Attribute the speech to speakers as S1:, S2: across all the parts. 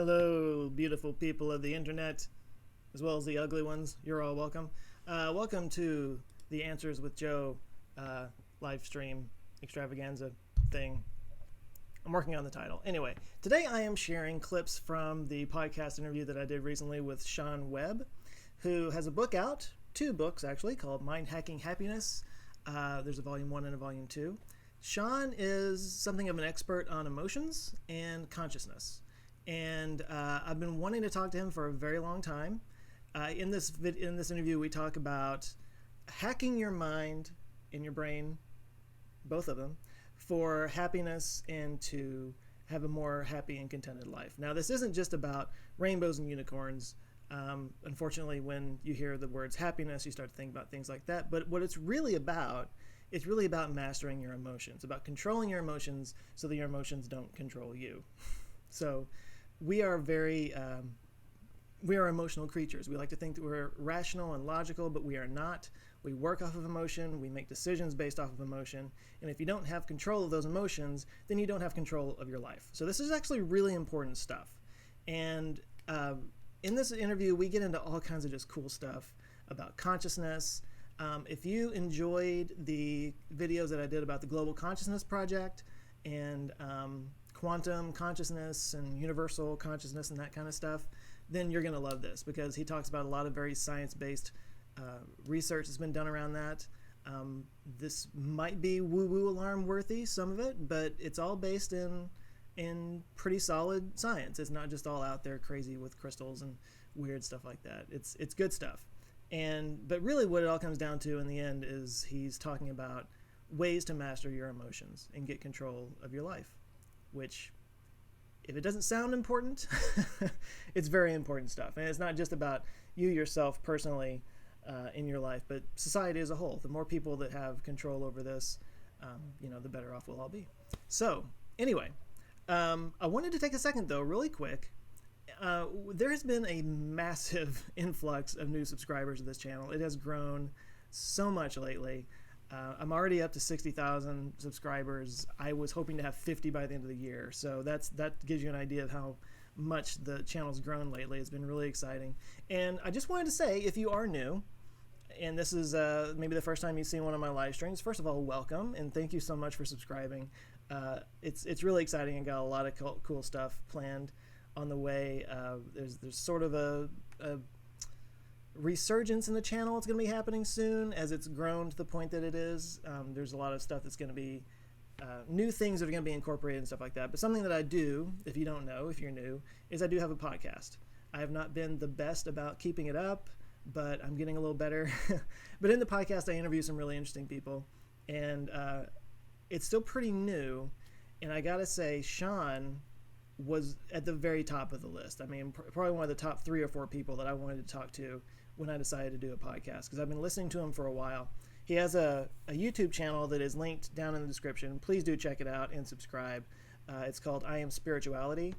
S1: Hello, beautiful people of the internet, as well as the ugly ones. You're all welcome. Welcome to the Answers with Joe live stream extravaganza thing. I'm working on the title. Anyway, today I am sharing clips from the podcast interview that I did recently with Webb, who has a book out, two books actually, called Mind Hacking Happiness. There's a volume 1 and a volume 2. Sean is something of an expert on emotions and consciousness. And I've been wanting to talk to him for a very long time. In this interview, we talk about hacking your mind and your brain, both of them, for happiness and to have a more happy and contented life. Now, this isn't just about rainbows and unicorns. Unfortunately, when you hear the words happiness, you start to think about things like that. But what it's really about mastering your emotions, about controlling your emotions so that your emotions don't control you. So we are emotional creatures. We like to think that we're rational and logical, but we are not. We work off of emotion. We make decisions based off of emotion. And if you don't have control of those emotions, then you don't have control of your life. So this is actually really important stuff. And in this interview, we get into all kinds of just cool stuff about consciousness. If you enjoyed the videos that I did about the Global Consciousness Project and quantum consciousness and universal consciousness and that kind of stuff, then you're going to love this, because he talks about a lot of very science-based research that's been done around that. This might be woo-woo alarm worthy, some of it, but it's all based in pretty solid science. It's not just all out there crazy with crystals and weird stuff like that. It's good stuff. But really what it all comes down to in the end is he's talking about ways to master your emotions and get control of your life, which, if it doesn't sound important, it's very important stuff. And it's not just about you yourself personally in your life, but society as a whole. The more people that have control over this, the better off we'll all be. So anyway, I wanted to take a second though, really quick. There has been a massive influx of new subscribers to this channel. It has grown so much lately. I'm already up to 60,000 subscribers. I was hoping to have 50 by the end of the year. So that gives you an idea of how much the channel's grown lately. It's been really exciting. And I just wanted to say, if you are new, and this is maybe the first time you've seen one of my live streams, first of all, welcome, and thank you so much for subscribing. It's really exciting and got a lot of cool stuff planned on the way. There's sort of a resurgence in the channel. It's going to be happening soon as it's grown to the point that it is. There's a lot of stuff that's going to be new things that are going to be incorporated and stuff like that. But something that I do, if you don't know, if you're new, is I do have a podcast. I have not been the best about keeping it up, but I'm getting a little better. But in the podcast, I interview some really interesting people, and it's still pretty new. And I got to say, Sean was at the very top of the list. I mean, probably one of the top 3 or 4 people that I wanted to talk to when I decided to do a podcast, because I've been listening to him for a while. He has a YouTube channel that is linked down in the description. Please do check it out and subscribe. It's called I Am Spirituality,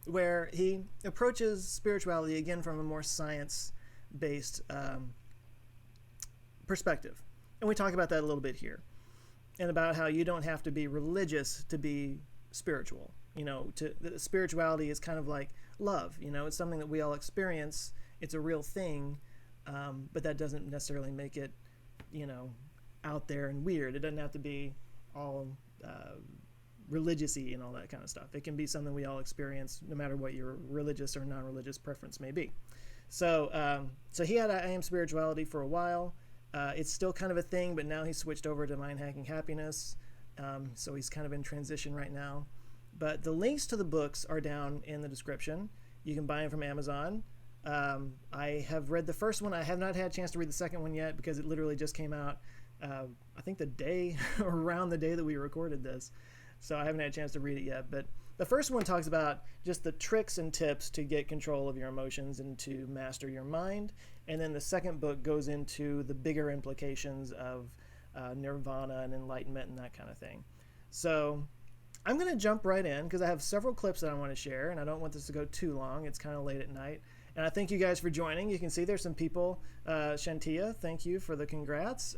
S1: where he approaches spirituality again from a more science-based perspective. And we talk about that a little bit here, and about how you don't have to be religious to be spiritual. Spirituality is kind of like love. It's something that we all experience. It's a real thing, but that doesn't necessarily make it, out there and weird. It doesn't have to be all religious-y and all that kind of stuff. It can be something we all experience, no matter what your religious or non-religious preference may be. So he had I Am Spirituality for a while. It's still kind of a thing, but now he's switched over to Mind Hacking Happiness. So he's kind of in transition right now. But the links to the books are down in the description. You can buy them from Amazon. I have read the first one. I have not had a chance to read the second one yet, because it literally just came out, I think the day or around the day that we recorded this. So I haven't had a chance to read it yet. But the first one talks about just the tricks and tips to get control of your emotions and to master your mind. And then the second book goes into the bigger implications of nirvana and enlightenment and that kind of thing. So I'm going to jump right in, because I have several clips that I want to share, and I don't want this to go too long. It's kind of late at night. And I thank you guys for joining. You can see there's some people. Shantia, thank you for the congrats.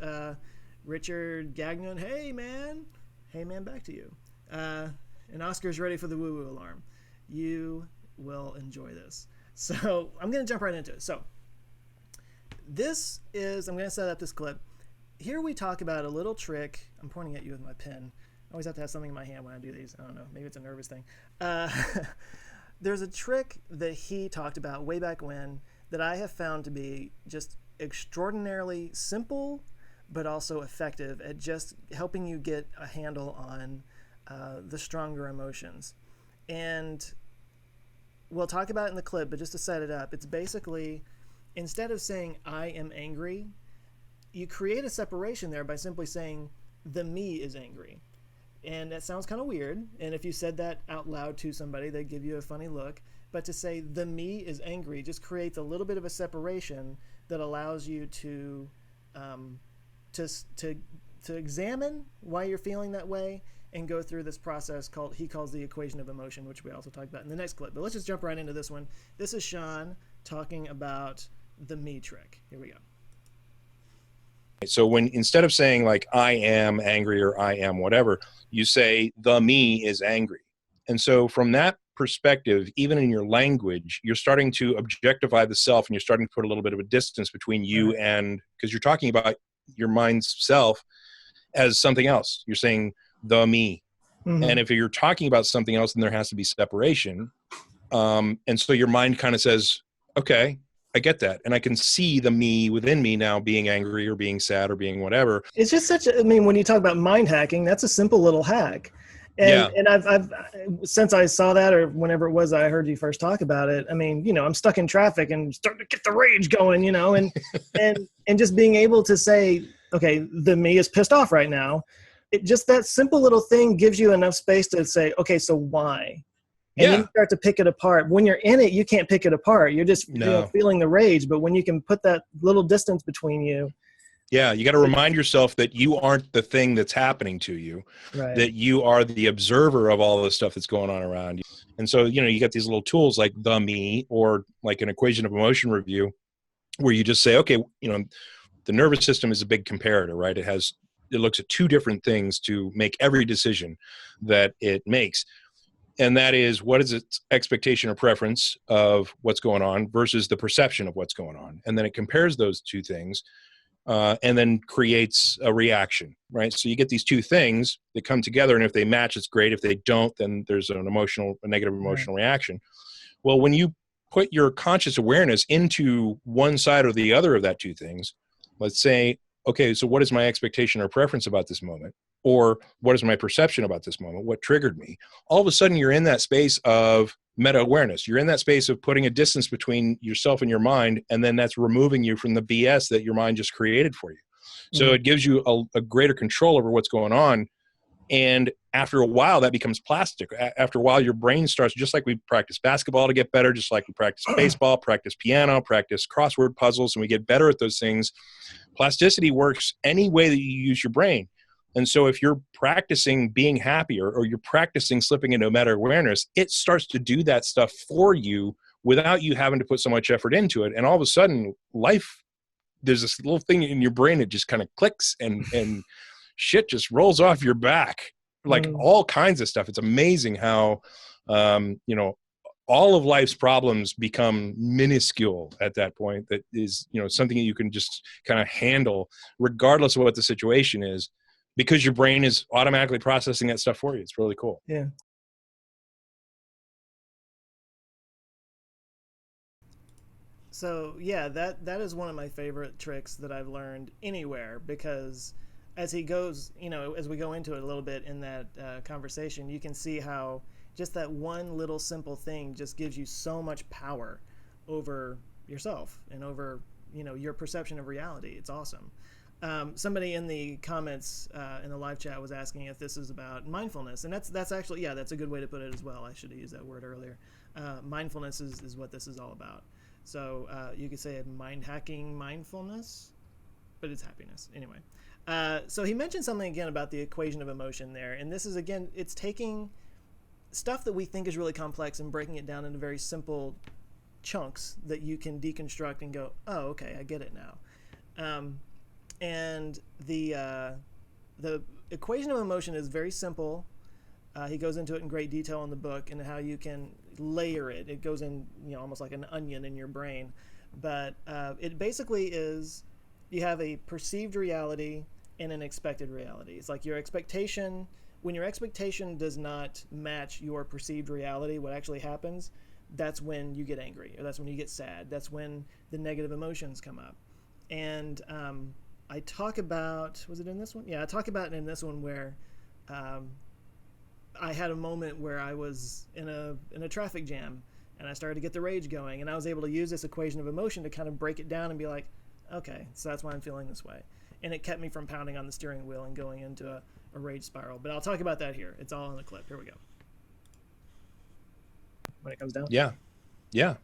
S1: Richard Gagnon, hey man, back to you. And Oscar's ready for the woo-woo alarm. You will enjoy this. So I'm going to jump right into it. So this is, I'm going to set up this clip. Here we talk about a little trick. I'm pointing at you with my pen. I always have to have something in my hand when I do these. I don't know. Maybe it's a nervous thing. There's a trick that he talked about way back when that I have found to be just extraordinarily simple, but also effective at just helping you get a handle on the stronger emotions. And we'll talk about it in the clip, but just to set it up, it's basically, instead of saying, I am angry, you create a separation there by simply saying, the me is angry. And that sounds kind of weird. And if you said that out loud to somebody, they'd give you a funny look. But to say, the me is angry, just creates a little bit of a separation that allows you to examine why you're feeling that way and go through this process he calls the equation of emotion, which we also talked about in the next clip. But let's just jump right into this one. This is Sean talking about the me trick. Here we go.
S2: So when, instead of saying like, I am angry or I am whatever, you say the me is angry. And so from that perspective, even in your language, you're starting to objectify the self, and you're starting to put a little bit of a distance between you and, because you're talking about your mind's self as something else. You're saying the me. Mm-hmm. And if you're talking about something else, then there has to be separation. And so your mind kind of says, okay, I get that. And I can see the me within me now being angry or being sad or being whatever.
S1: It's just when you talk about mind hacking, that's a simple little hack. And I've since I saw that, or whenever it was I heard you first talk about it, I'm stuck in traffic and starting to get the rage going, and and just being able to say, okay, the me is pissed off right now. Just that simple little thing gives you enough space to say, okay, so why? And then you start to pick it apart. When you're in it, you can't pick it apart. You're just feeling the rage. But when you can put that little distance between you.
S2: Yeah, you got to remind yourself that you aren't the thing that's happening to you, right? That you are the observer of all the stuff that's going on around you. And so, you got these little tools like the me, or like an equation of emotion review, where you just say, okay, the nervous system is a big comparator, right? It looks at two different things to make every decision that it makes. And that is, what is its expectation or preference of what's going on versus the perception of what's going on. And then it compares those two things and then creates a reaction, right? So you get these two things that come together, and if they match, it's great. If they don't, then there's a negative emotional reaction. Well, when you put your conscious awareness into one side or the other of that two things, let's say, okay, so what is my expectation or preference about this moment? Or what is my perception about this moment? What triggered me? All of a sudden, you're in that space of meta-awareness. You're in that space of putting a distance between yourself and your mind, and then that's removing you from the BS that your mind just created for you. So it gives you a greater control over what's going on. And after a while, that becomes plastic. After a while, your brain starts, just like we practice basketball to get better, just like we practice baseball, practice piano, practice crossword puzzles, and we get better at those things. Plasticity works any way that you use your brain. And so if you're practicing being happier, or you're practicing slipping into meta-awareness, it starts to do that stuff for you without you having to put so much effort into it. And all of a sudden, there's this little thing in your brain that just kind of clicks, and shit just rolls off your back, like all kinds of stuff. It's amazing how, all of life's problems become minuscule at that point. That is, something that you can just kind of handle regardless of what the situation is, because your brain is automatically processing that stuff for you. It's really cool.
S1: Yeah. So yeah, that is one of my favorite tricks that I've learned anywhere, because as he goes, as we go into it a little bit in that conversation, you can see how just that one little simple thing just gives you so much power over yourself and over, your perception of reality. It's awesome. Somebody in the comments in the live chat was asking if this is about mindfulness, and that's actually, that's a good way to put it as well. I should have used that word earlier. Mindfulness is what this is all about. So you could say mind hacking mindfulness, but it's happiness anyway. So he mentioned something again about the equation of emotion there, and this is, again, it's taking stuff that we think is really complex and breaking it down into very simple chunks that you can deconstruct and go, oh, okay, I get it now. And the equation of emotion is very simple. He goes into it in great detail in the book and how you can layer it. It goes in, almost like an onion in your brain. But it basically is, you have a perceived reality and an expected reality. It's like your expectation, when your expectation does not match your perceived reality, what actually happens, that's when you get angry, or that's when you get sad. That's when the negative emotions come up. And I talk about, was it in this one? Yeah, I talk about it in this one where I had a moment where I was in a traffic jam and I started to get the rage going, and I was able to use this equation of emotion to kind of break it down and be like, okay, so that's why I'm feeling this way. And it kept me from pounding on the steering wheel and going into a rage spiral. But I'll talk about that here. It's all in the clip. Here we go. When it comes down.
S2: Yeah.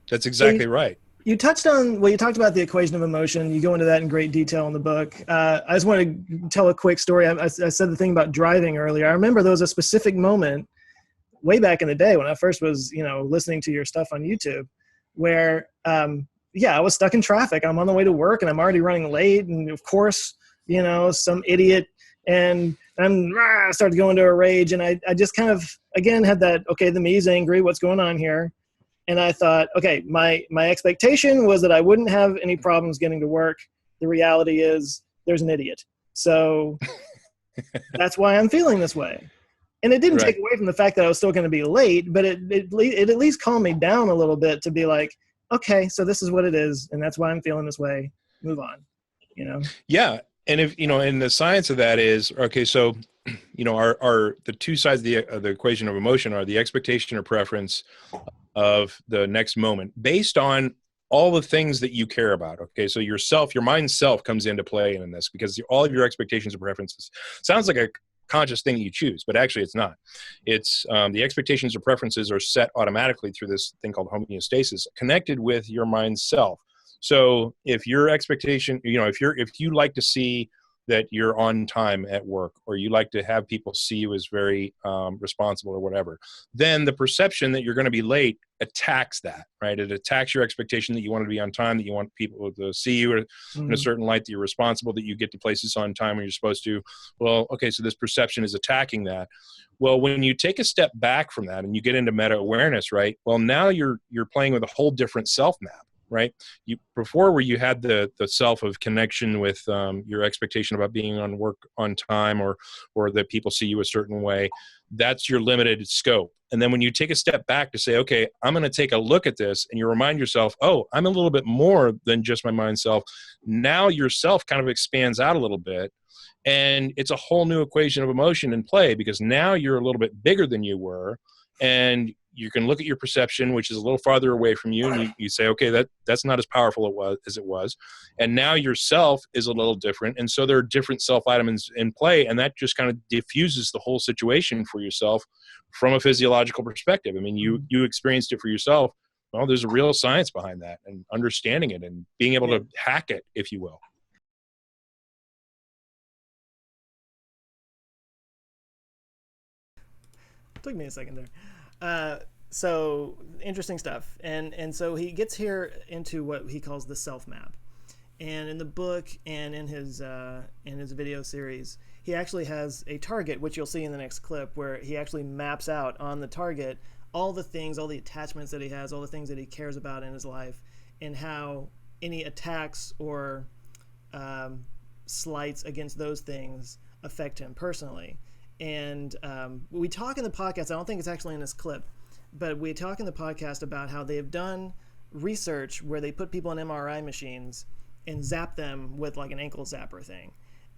S2: That's exactly right.
S1: You touched on, you talked about the equation of emotion. You go into that in great detail in the book. I just want to tell a quick story. I said the thing about driving earlier. I remember there was a specific moment way back in the day when I first was, listening to your stuff on YouTube, where, I was stuck in traffic. I'm on the way to work and I'm already running late. And of course, some idiot, and I started to go into a rage. And I just kind of, again, had that, okay, the me's angry. What's going on here? And I thought, okay, my expectation was that I wouldn't have any problems getting to work. The reality is there's an idiot. So that's why I'm feeling this way. And it didn't take away from the fact that I was still going to be late, but it at least calmed me down a little bit to be like, okay, so this is what it is, and that's why I'm feeling this way. Move on,
S2: Yeah, and if and the science of that is, okay, so our the two sides of the equation of emotion are the expectation or preference of the next moment based on all the things that you care about. Okay, so your mind's self comes into play in this, because all of your expectations and preferences sounds like a conscious thing you choose, but actually it's not. It's the expectations or preferences are set automatically through this thing called homeostasis, connected with your mind's self. So if your expectation, if you like to see that you're on time at work, or you like to have people see you as very responsible or whatever, then the perception that you're going to be late attacks that, right? It attacks your expectation that you want to be on time, that you want people to see you in a certain light, that you're responsible, that you get to places on time when you're supposed to. Well, okay, so this perception is attacking that. Well, when you take a step back from that and you get into meta awareness, right? Well, now you're playing with a whole different self map. Right? Before, where you had the self of connection with your expectation about being on work on time, or that people see you a certain way, that's your limited scope. And then when you take a step back to say, okay, I'm going to take a look at this, and you remind yourself, oh, I'm a little bit more than just my mind self. Now yourself kind of expands out a little bit, and it's a whole new equation of emotion in play, because now you're a little bit bigger than you were, and you can look at your perception, which is a little farther away from you, and you say, okay, that's not as powerful as it was. And now yourself is a little different. And so there are different self items in play, and that just kind of diffuses the whole situation for yourself from a physiological perspective. I mean, you experienced it for yourself. Well, there's a real science behind that, and understanding it and being able to hack it, if you will.
S1: Took me a second there. So interesting stuff. And so he gets here into what he calls the self map. And in the book and in his video series, he actually has a target, which you'll see in the next clip, where he actually maps out on the target all the things, all the attachments that he has, all the things that he cares about in his life, and how any attacks or slights against those things affect him personally. And we talk in the podcast, I don't think it's actually in this clip, but we talk in the podcast about how they have done research where they put people in MRI machines and zap them with like an ankle zapper thing.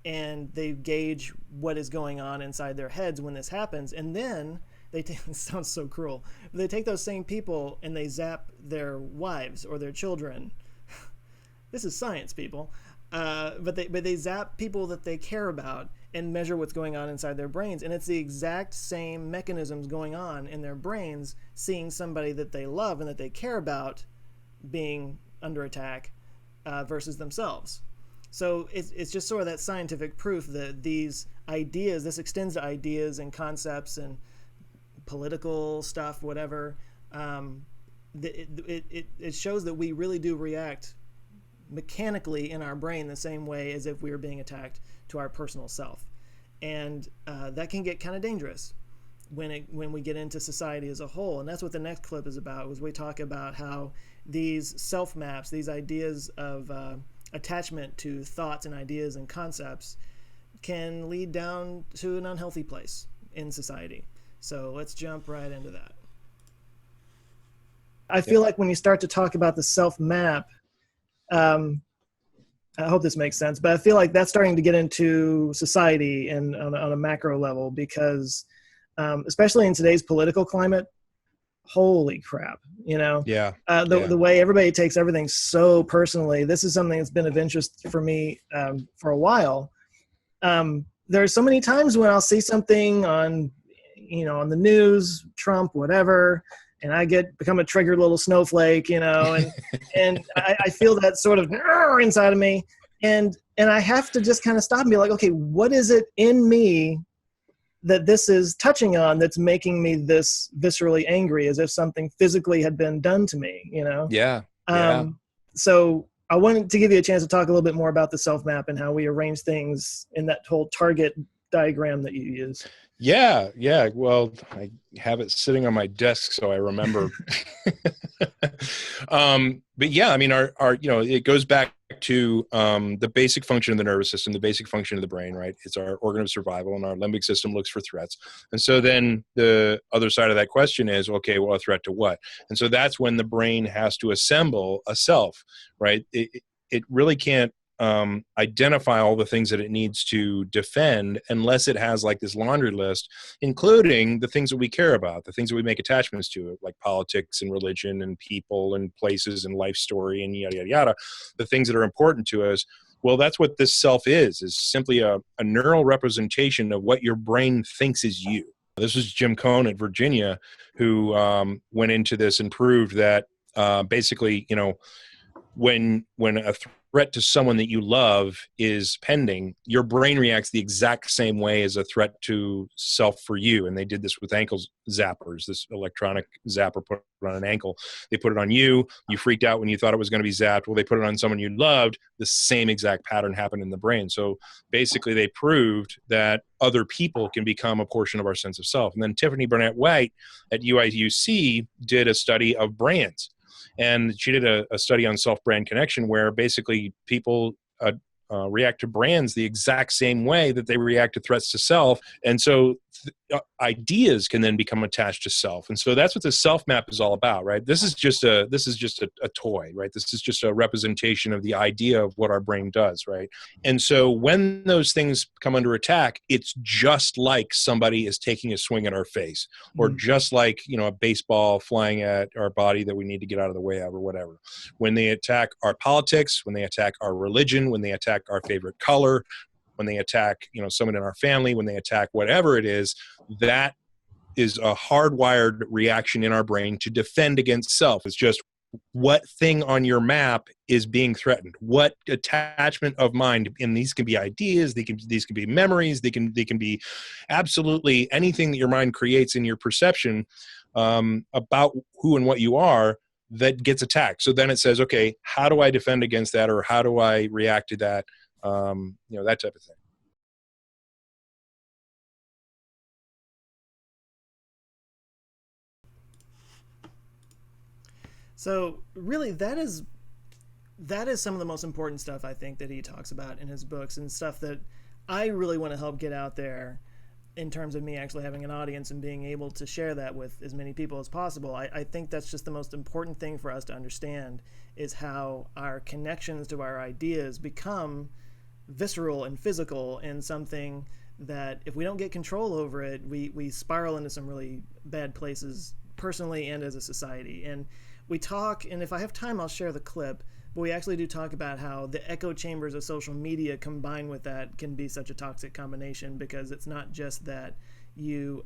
S1: And they gauge what is going on inside their heads when this happens. And then they take, it sounds so cruel, but they take those same people and they zap their wives or their children. This is science, people. But they zap people that they care about and measure what's going on inside their brains. And it's the exact same mechanisms going on in their brains, seeing somebody that they love and that they care about being under attack versus themselves. So it's just sort of that scientific proof that these ideas, this extends to ideas and concepts and political stuff, whatever. It shows that we really do react mechanically in our brain the same way as if we were being attacked to our personal self. And that can get kind of dangerous. when we get into society as a whole. And that's what the next clip is about, was we talk about how these self maps, these ideas of attachment to thoughts and ideas and concepts, can lead down to an unhealthy place in society. So let's jump right into that. I feel like when you start to talk about the self map, I hope this makes sense, but I feel like that's starting to get into society and on a macro level, because especially in today's political climate, holy crap, the way everybody takes everything so personally. This is something that's been of interest for me for a while. There's so many times when I'll see something on the news, Trump, whatever, and I become a triggered little snowflake, and I feel that sort of inside of me, and I have to just kind of stop and be like, okay, what is it in me that this is touching on that's making me this viscerally angry, as if something physically had been done to me,
S2: Yeah.
S1: So I wanted to give you a chance to talk a little bit more about the self map and how we arrange things in that whole target diagram that you use.
S2: Yeah. Well, I have it sitting on my desk, so I remember. But yeah, I mean, our it goes back to the basic function of the nervous system, the basic function of the brain, right? It's our organ of survival, and our limbic system looks for threats. And so then the other side of that question is, okay, well, a threat to what? And so that's when the brain has to assemble a self, right? It really can't identify all the things that it needs to defend unless it has like this laundry list, including the things that we care about, the things that we make attachments to, like politics and religion and people and places and life story and yada, yada, yada, the things that are important to us. Well, that's what this self is simply a neural representation of what your brain thinks is you. This was Jim Cohn at Virginia, who went into this and proved that basically, when a threat to someone that you love is pending, your brain reacts the exact same way as a threat to self for you. And they did this with ankle zappers, this electronic zapper put on an ankle. They put it on you. You freaked out when you thought it was going to be zapped. Well, they put it on someone you loved. The same exact pattern happened in the brain. So basically they proved that other people can become a portion of our sense of self. And then Tiffany Burnett White at UIUC did a study of brands. And she did a study on self-brand connection, where basically people react to brands the exact same way that they react to threats to self. And so ideas can then become attached to self. And so that's what the self map is all about, right? This is just a toy, right? This is just a representation of the idea of what our brain does, right? And so when those things come under attack, it's just like somebody is taking a swing at our face, or just like, a baseball flying at our body that we need to get out of the way of, or whatever. When they attack our politics, when they attack our religion, when they attack our favorite color, when they attack, someone in our family, when they attack whatever it is, that is a hardwired reaction in our brain to defend against self. It's just what thing on your map is being threatened, what attachment of mind, and these can be ideas, these can be memories, they can be absolutely anything that your mind creates in your perception about who and what you are, that gets attacked. So then it says, okay, how do I defend against that, or how do I react to that? That type of thing.
S1: So really, that is some of the most important stuff, I think, that he talks about in his books, and stuff that I really want to help get out there in terms of me actually having an audience and being able to share that with as many people as possible. I think that's just the most important thing for us to understand, is how our connections to our ideas become visceral and physical, and something that if we don't get control over it, we spiral into some really bad places personally and as a society. And we talk, and if I have time I'll share the clip, but we actually do talk about how the echo chambers of social media combined with that can be such a toxic combination, because it's not just that you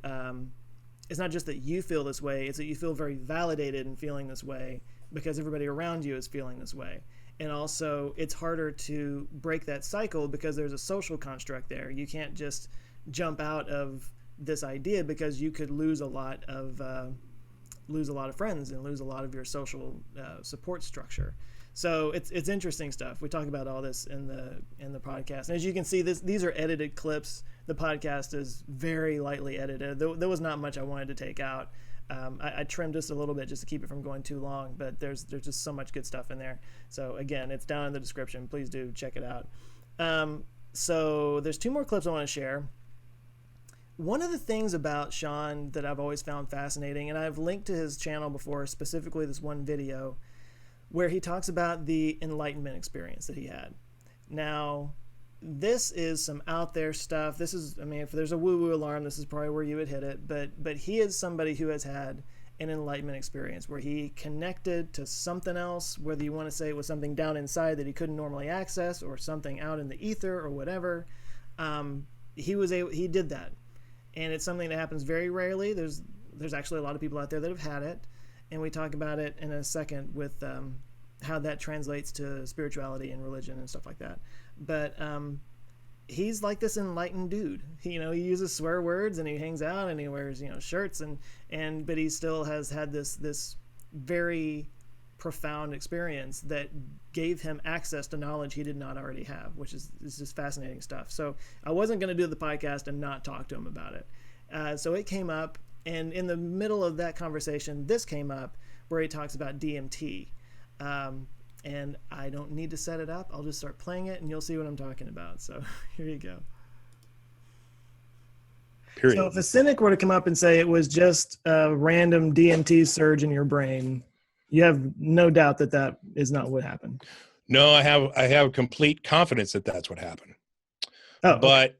S1: feel this way, it's that you feel very validated in feeling this way because everybody around you is feeling this way. And also it's harder to break that cycle because there's a social construct there. You can't just jump out of this idea, because you could lose a lot of friends and lose a lot of your social support structure. So it's interesting stuff. We talk about all this in the podcast. And as you can see, these are edited clips. The podcast is very lightly edited. There was not much I wanted to take out. I trimmed just a little bit just to keep it from going too long, but there's just so much good stuff in there. So again, it's down in the description. Please do check it out. So there's 2 more clips I want to share. One of the things about Sean that I've always found fascinating, and I've linked to his channel before, specifically this one video where he talks about the Enlightenment experience that he had. Now, this is some out there stuff. This is, I mean, if there's a woo-woo alarm, this is probably where you would hit it. But he is somebody who has had an Enlightenment experience where he connected to something else, whether you want to say it was something down inside that he couldn't normally access or something out in the ether or whatever. He did that. And it's something that happens very rarely. There's actually a lot of people out there that have had it, and we talk about it in a second with how that translates to spirituality and religion and stuff like that. But he's like this enlightened dude. He uses swear words and he hangs out and he wears shirts but he still has had this very profound experience that gave him access to knowledge he did not already have, which is just fascinating stuff. So I wasn't going to do the podcast and not talk to him about it. So it came up, and in the middle of that conversation, this came up where he talks about DMT. And I don't need to set it up. I'll just start playing it and you'll see what I'm talking about. So here you go. Period. So if a cynic were to come up and say it was just a random DMT surge in your brain, you have no doubt that is not what happened.
S2: No, I have complete confidence that that's what happened.
S1: Oh, okay.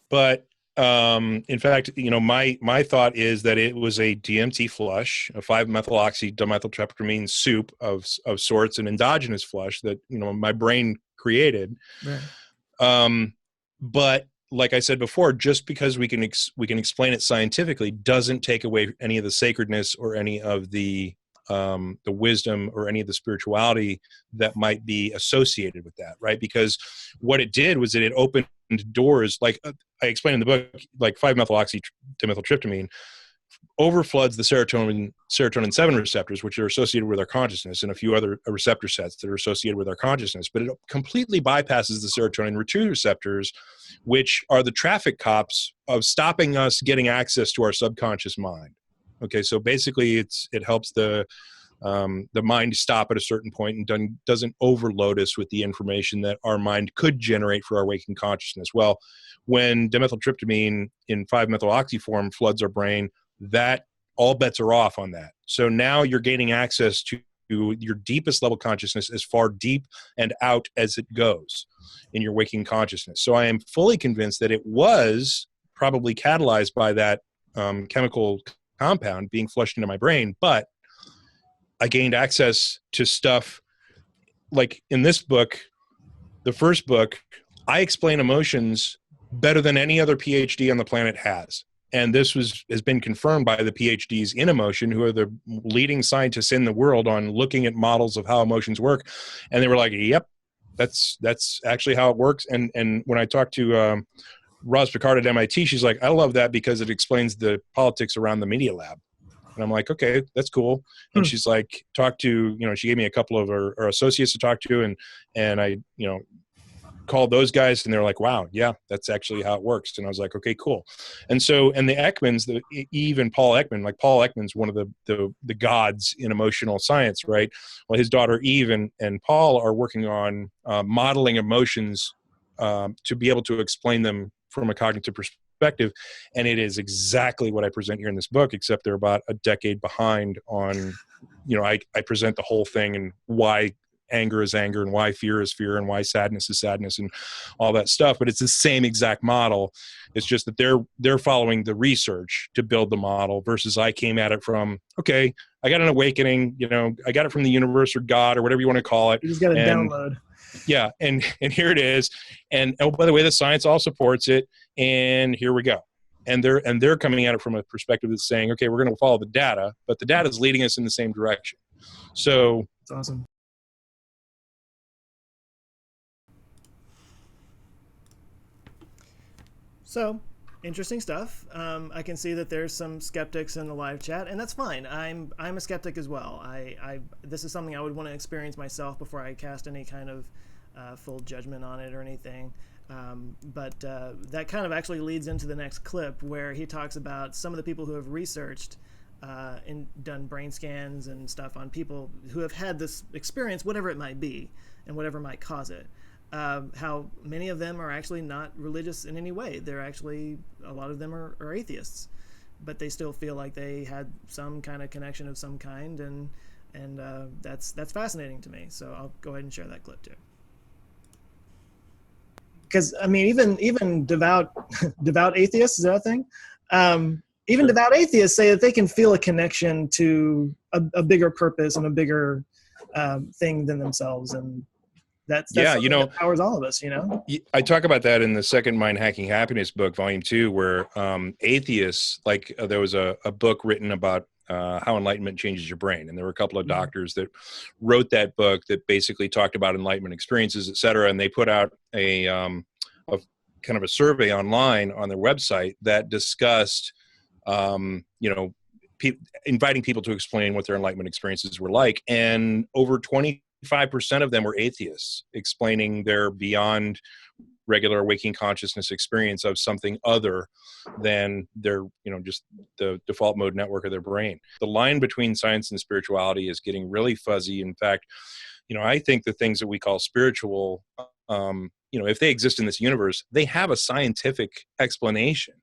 S2: But in fact, my thought is that it was a DMT flush, a 5-methyloxy dimethyltryptamine soup of sorts, an endogenous flush that my brain created. Right. But like I said before, just because we can explain it scientifically doesn't take away any of the sacredness or any of the wisdom or any of the spirituality that might be associated with that, right? Because what it did was that it opened doors, like I explained in the book, like 5-methyloxy dimethyltryptamine overfloods the serotonin 7 receptors, which are associated with our consciousness, and a few other receptor sets that are associated with our consciousness. But it completely bypasses the serotonin 2 receptors, which are the traffic cops of stopping us getting access to our subconscious mind. Okay, so basically it helps the mind stop at a certain point and doesn't overload us with the information that our mind could generate for our waking consciousness. Well, when dimethyltryptamine in 5-methyloxy form floods our brain, that all bets are off on that. So now you're gaining access to your deepest level consciousness, as far deep and out as it goes in your waking consciousness. So I am fully convinced that it was probably catalyzed by that chemical compound being flushed into my brain, but I gained access to stuff like in this book, the first book, I explain emotions better than any other PhD on the planet has. And this has been confirmed by the PhDs in emotion, who are the leading scientists in the world on looking at models of how emotions work. And they were like, yep, that's actually how it works. And when I talked to Roz Picard at MIT, she's like, I love that because it explains the politics around the Media Lab. And I'm like, okay, that's cool. And she's like, she gave me a couple of her associates to talk to, and I, called those guys, and they're like, wow, yeah, that's actually how it works. And I was like, okay, cool. And so, and the Ekmans, Eve and Paul Ekman, like Paul Ekman's one of the gods in emotional science, right? Well, his daughter Eve and Paul are working on modeling emotions to be able to explain them from a cognitive perspective. And it is exactly what I present here in this book, except they're about a decade behind on, I present the whole thing and why anger is anger and why fear is fear and why sadness is sadness and all that stuff. But it's the same exact model. It's just that they're following the research to build the model versus I came at it from, okay, I got an awakening, I got it from the universe or God or whatever you want to call it.
S1: You just got to download.
S2: Yeah. And here it is. And oh, by the way, the science all supports it. And here we go. And they're coming at it from a perspective that's saying, okay, we're going to follow the data, but the data is leading us in the same direction. So
S1: that's awesome. So, interesting stuff. I can see that there's some skeptics in the live chat, and that's fine. I'm a skeptic as well. This is something I would want to experience myself before I cast any kind of full judgment on it or anything. But that kind of actually leads into the next clip where he talks about some of the people who have researched and done brain scans and stuff on people who have had this experience, whatever it might be, and whatever might cause it. How many of them are actually not religious in any way. They're actually, a lot of them are atheists, but they still feel like they had some kind of connection of some kind, and that's fascinating to me. So I'll go ahead and share that clip too. Because I mean, even devout atheists, is that a thing? Even devout atheists say that they can feel a connection to a bigger purpose and a bigger thing than themselves, and that's that powers all of us.
S2: I talk about that in the Second Mind Hacking Happiness book, Volume 2, where atheists, like there was a book written about how enlightenment changes your brain, and there were a couple of doctors that wrote that book that basically talked about enlightenment experiences, et cetera, and they put out a kind of a survey online on their website that discussed inviting people to explain what their enlightenment experiences were like, and over 25% of them were atheists explaining their beyond regular waking consciousness experience of something other than their, just the default mode network of their brain. The line between science and spirituality is getting really fuzzy. In fact, I think the things that we call spiritual, if they exist in this universe, they have a scientific explanation.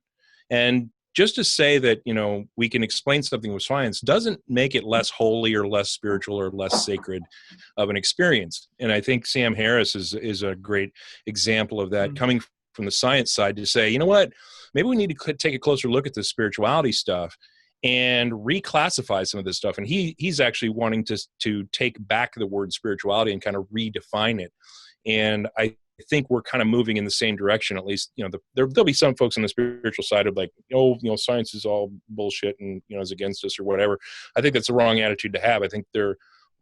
S2: And just to say that, we can explain something with science doesn't make it less holy or less spiritual or less sacred of an experience. And I think Sam Harris is a great example of that, coming from the science side to say, you know what, maybe we need to take a closer look at the spirituality stuff and reclassify some of this stuff. And he's actually wanting to take back the word spirituality and kind of redefine it. And I think we're kind of moving in the same direction. At least, there'll be some folks on the spiritual side of like, science is all bullshit and, is against us or whatever. I think that's the wrong attitude to have. I think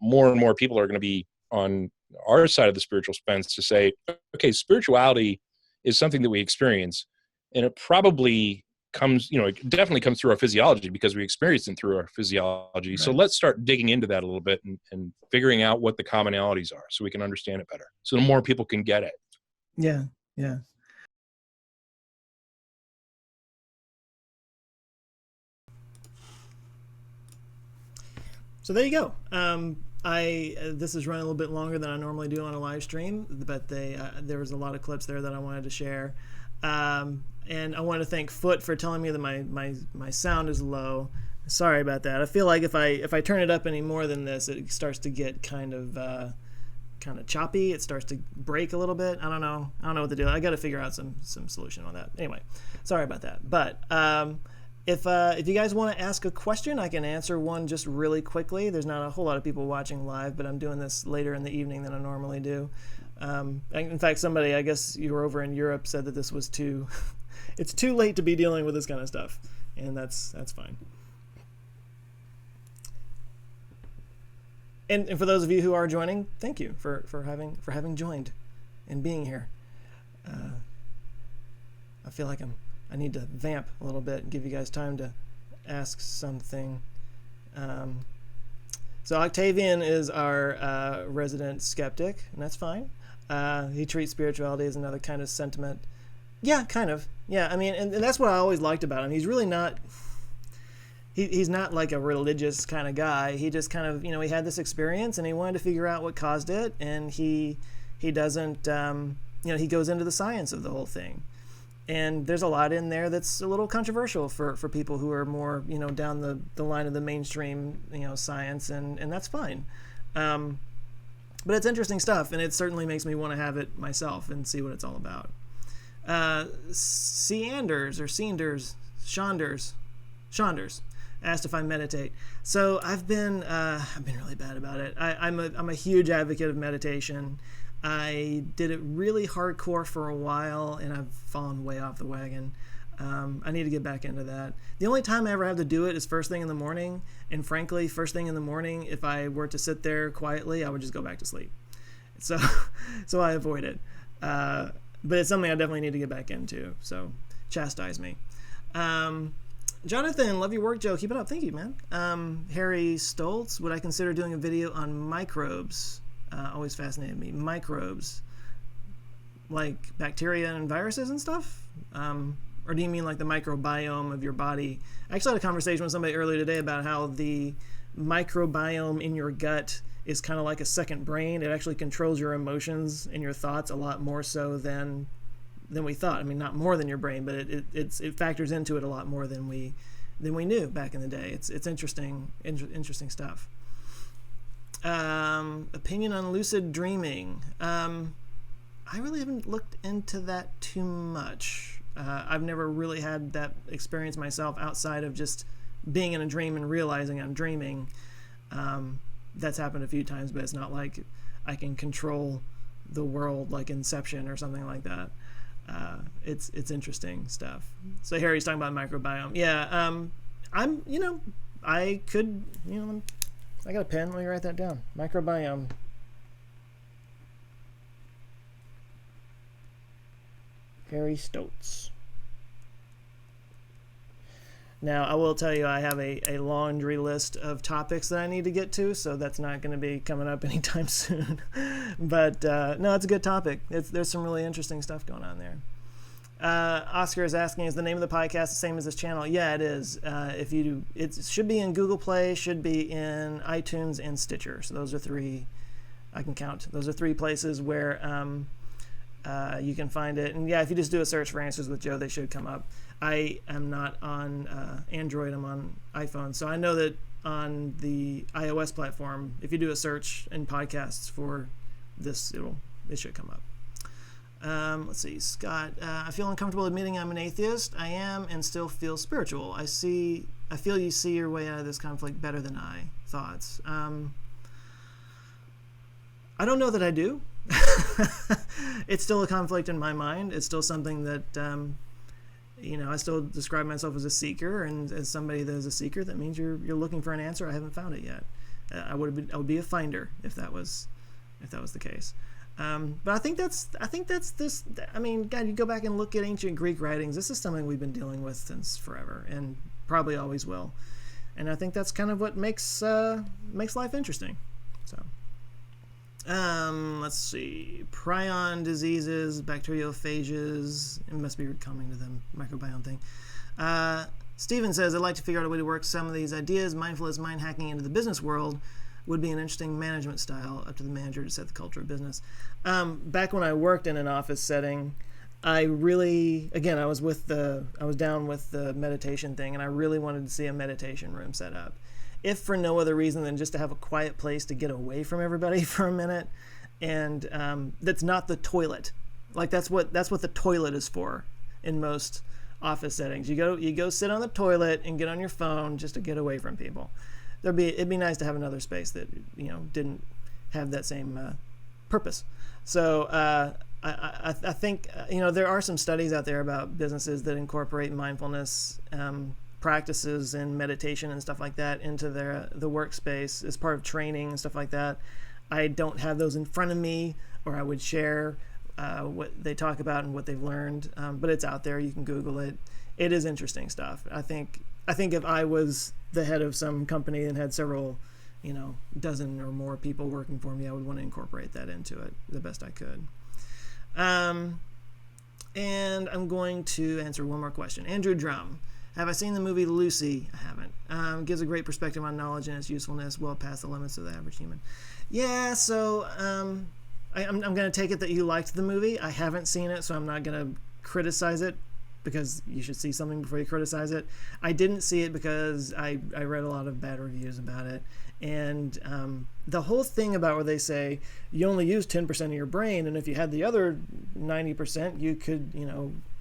S2: more and more people are going to be on our side of the spiritual fence to say, okay, spirituality is something that we experience, and it probably comes, it definitely comes through our physiology because we experience it through our physiology. Right. So let's start digging into that a little bit and figuring out what the commonalities are so we can understand it better. So the more people can get it.
S1: Yeah. So there you go. This is running a little bit longer than I normally do on a live stream, but there was a lot of clips there that I wanted to share. And I want to thank Foot for telling me that my sound is low. Sorry about that. I feel like if I turn it up any more than this, it starts to get kind of choppy. It starts to break a little bit. I don't know what to do. I got to figure out some solution on that. Anyway, sorry about that. But if you guys want to ask a question, I can answer one just really quickly. There's not a whole lot of people watching live, but I'm doing this later in the evening than I normally do. In fact, somebody, I guess you were over in Europe, said that this was it's too late to be dealing with this kind of stuff, and that's fine. And for those of you who are joining, thank you for having joined and being here. I feel like I need to vamp a little bit and give you guys time to ask something. So Octavian is our resident skeptic, and that's fine. He treats spirituality as another kind of sentiment. Yeah, kind of. Yeah, I mean, and that's what I always liked about him. He's really not... He's not like a religious kind of guy. He just kind of, he had this experience and he wanted to figure out what caused it, and he doesn't, he goes into the science of the whole thing. And there's a lot in there that's a little controversial for people who are more, down the line of the mainstream, science, and that's fine. But it's interesting stuff, and it certainly makes me want to have it myself and see what it's all about. Shonders asked if I meditate. So I've been really bad about it. I'm a huge advocate of meditation. I did it really hardcore for a while, and I've fallen way off the wagon. I need to get back into that. The only time I ever have to do it is first thing in the morning, and frankly, first thing in the morning, if I were to sit there quietly, I would just go back to sleep. So I avoid it. But it's something I definitely need to get back into, so chastise me. Jonathan, love your work, Joe. Keep it up. Thank you, man. Harry Stoltz, would I consider doing a video on microbes? Always fascinated me. Microbes. like bacteria and viruses and stuff? Or do you mean like the microbiome of your body? I actually had a conversation with somebody earlier today about how the microbiome in your gut is kind of like a second brain. It actually controls your emotions and your thoughts a lot more so than we thought. I mean, not more than your brain, but it factors into it a lot more than we knew back in the day. It's interesting stuff. Opinion on lucid dreaming. I really haven't looked into that too much. I've never really had that experience myself outside of just being in a dream and realizing I'm dreaming. That's happened a few times, but it's not like I can control the world like Inception or something like that. It's interesting stuff. So Harry's talking about microbiome. Yeah, I could, I got a pen. Let me write that down. Microbiome. Harry Stotz. Now, I will tell you, I have a laundry list of topics that I need to get to, so that's not going to be coming up anytime soon. But, no, it's a good topic. There's some really interesting stuff going on there. Oscar is asking, is the name of the podcast the same as this channel? Yeah, it is. It should be in Google Play, should be in iTunes and Stitcher. So those are three, I can count. Those are three places where you can find it. And yeah, if you just do a search for Answers with Joe, they should come up. I am not on Android, I'm on iPhone. So I know that on the iOS platform, if you do a search in podcasts for this, it should come up. Let's see, Scott. I feel uncomfortable admitting I'm an atheist. I am and still feel spiritual. I feel you see your way out of this conflict better than I. Thoughts? I don't know that I do. It's still a conflict in my mind. It's still something that, I still describe myself as a seeker, and as somebody that is a seeker, that means you're looking for an answer. I haven't found it yet. I would be a finder if that was the case. But I think that's this. I mean, God, you go back and look at ancient Greek writings. This is something we've been dealing with since forever, and probably always will. And I think that's kind of what makes life interesting. So, let's see. Prion diseases, bacteriophages. It must be coming to the microbiome thing. Steven says, I'd like to figure out a way to work some of these ideas, mindfulness, mind hacking, into the business world. Would be an interesting management style, up to the manager to set the culture of business. Back when I worked in an office setting, I really, again, I was down with the meditation thing, and I really wanted to see a meditation room set up. If for no other reason than just to have a quiet place to get away from everybody for a minute, and that's not the toilet. Like that's what the toilet is for in most office settings. You go sit on the toilet and get on your phone just to get away from people. It'd be nice to have another space that didn't have that same purpose. So I think there are some studies out there about businesses that incorporate mindfulness practices and meditation and stuff like that into the workspace as part of training and stuff like that. I don't have those in front of me, or I would share what they talk about and what they've learned. But it's out there. You can Google it. It is interesting stuff. I think if I was the head of some company and had several, dozen or more people working for me, I would want to incorporate that into it the best I could. And I'm going to answer one more question. Andrew Drum. Have I seen the movie Lucy? I haven't. Gives a great perspective on knowledge and its usefulness, well past the limits of the average human. Yeah, so I'm going to take it that you liked the movie. I haven't seen it, so I'm not going to criticize it, because you should see something before you criticize it. I didn't see it because I read a lot of bad reviews about it. And the whole thing about where they say you only use 10% of your brain, and if you had the other 90%, you could,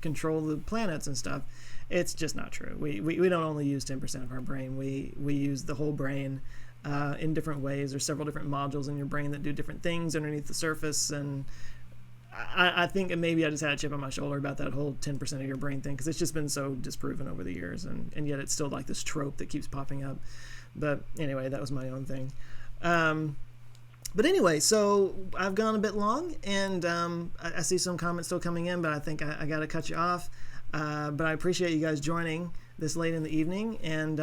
S1: control the planets and stuff. It's just not true. We don't only use 10% of our brain. We use the whole brain in different ways. There's several different modules in your brain that do different things underneath the surface, and I think maybe I just had a chip on my shoulder about that whole 10% of your brain thing, because it's just been so disproven over the years, and yet it's still like this trope that keeps popping up. But anyway, that was my own thing. But anyway, so I've gone a bit long, and I see some comments still coming in, but I think I got to cut you off. But I appreciate you guys joining this late in the evening. And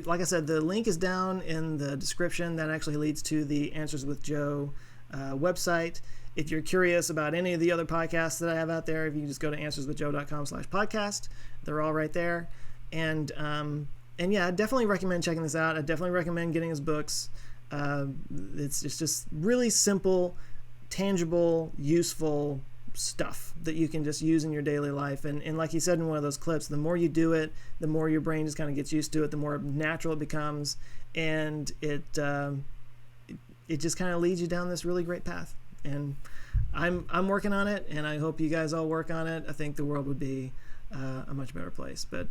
S1: like I said, the link is down in the description. That actually leads to the Answers with Joe website. if you're curious about any of the other podcasts that I have out there, if you just go to answerswithjoe.com/podcast, they're all right there. And yeah, I definitely recommend checking this out. I definitely recommend getting his books. It's just really simple, tangible, useful stuff that you can just use in your daily life. And like he said in one of those clips, the more you do it, the more your brain just kind of gets used to it, the more natural it becomes, and it just kind of leads you down this really great path. And I'm working on it, and I hope you guys all work on it. I think the world would be a much better place. But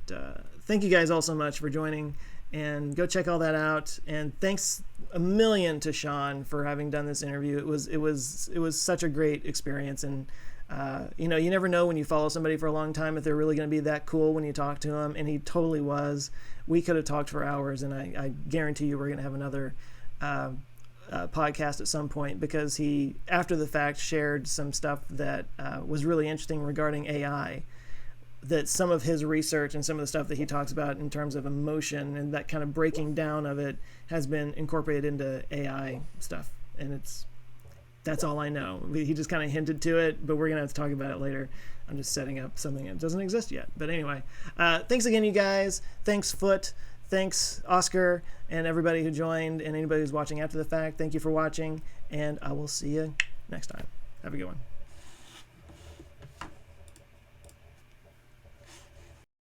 S1: thank you guys all so much for joining, and go check all that out. And thanks a million to Sean for having done this interview. It was such a great experience. And you know, you never know when you follow somebody for a long time if they're really going to be that cool when you talk to them, and he totally was. We could have talked for hours, and I guarantee you we're going to have another podcast at some point, because he, after the fact, shared some stuff that was really interesting regarding AI, that some of his research and some of the stuff that he talks about in terms of emotion and that kind of breaking down of it has been incorporated into AI stuff. And that's all I know. He just kind of hinted to it, but we're going to have to talk about it later. I'm just setting up something that doesn't exist yet. But anyway, thanks again, you guys. Thanks, Foot. Thanks, Oscar, and everybody who joined, and anybody who's watching after the fact. Thank you for watching, and I will see you next time. Have a good one.